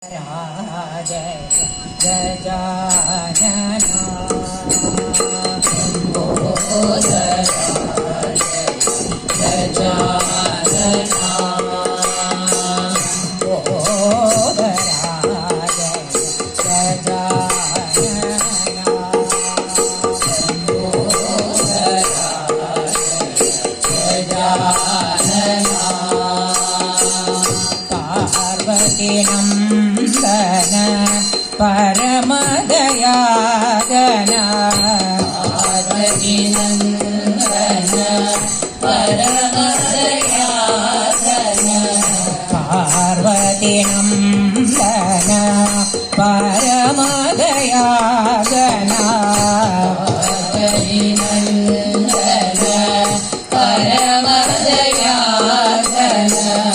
जय गजानन नंदन परमदयागन पार्वती नंदन परमदयागन पार्वती नंदन परमदयागन पार्वती नंदन परमदयागन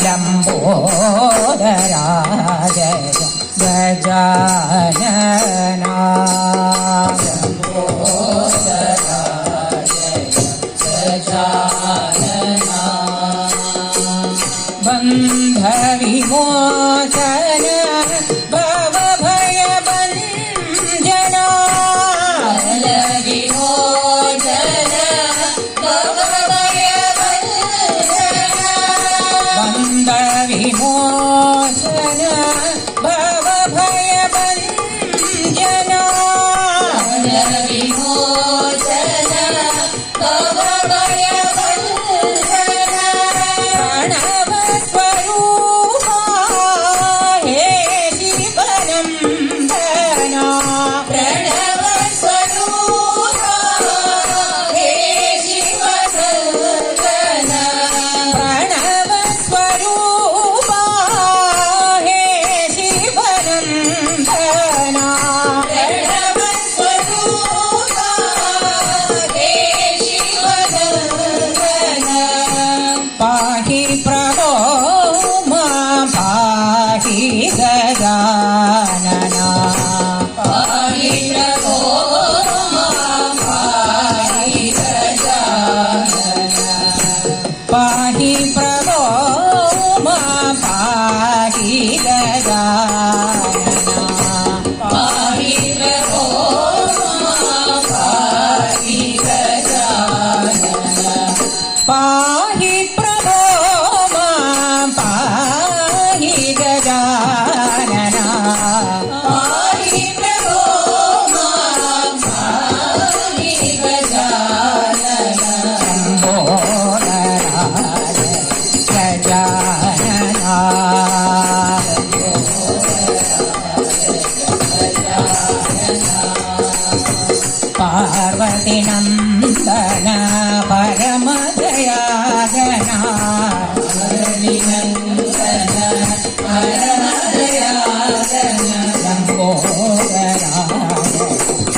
लंबोदरा गजानना गजानना बंध विमोचन भव भय भंजना विमोचन भव भय भंजना बंध विमोचन भव भय भंजना विमोचन भव भय भंजना प्रणव स्वरूपा हे शिवनंदना प्रणव स्वरूपा हे शिवनंदना प्रणव स्वरूपा हे शिवनंदना प्रणव स्वरूपा हे शिवनंदना पाहि प्रभो मां पाहि गजानना पाहि प्रभो मां पाहि गजानना पाहि प्रभो मां पाहि गजानना पाहि प्रभो मां पाहि गजानना पाहि प्रभो मां पाहि गजानना पाहि प्रभो मां पाहि गजानना शम्भोधराज गजानना पार्वती नंदन परमदयागना पार्वती नंदन परमदयागना लंबोदराज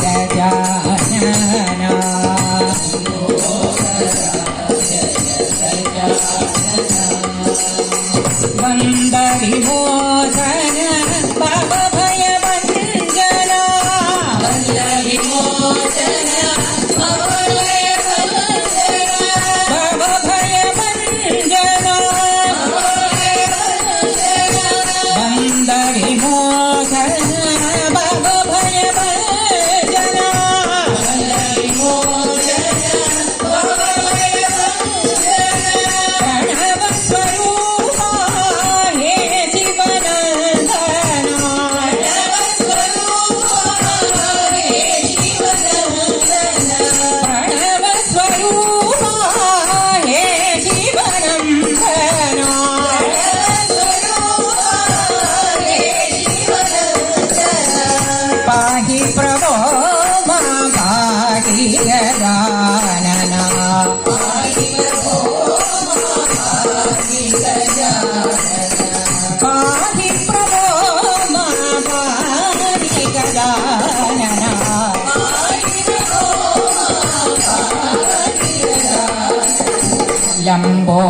गजानना बंद विमोचन भव भय भंजना बंद विमोचन भव भय भंजना भव भय भंजना बंद विमोचन भव भय भंजना बंद विमोचन भव भय भंजना प्रणव स्वरूपा हे शिवनंदना प्रणव स्वरूपा हे शिवनंदना प्रणव स्वरूपा हे शिवनंदना पाहि प्रभो मां पाहि गजानना पाहि प्रभो पाहि गजानना पाहि प्रभो मां पाहि गजानना पाहि प्रभो मां पाहि गजानना लंबो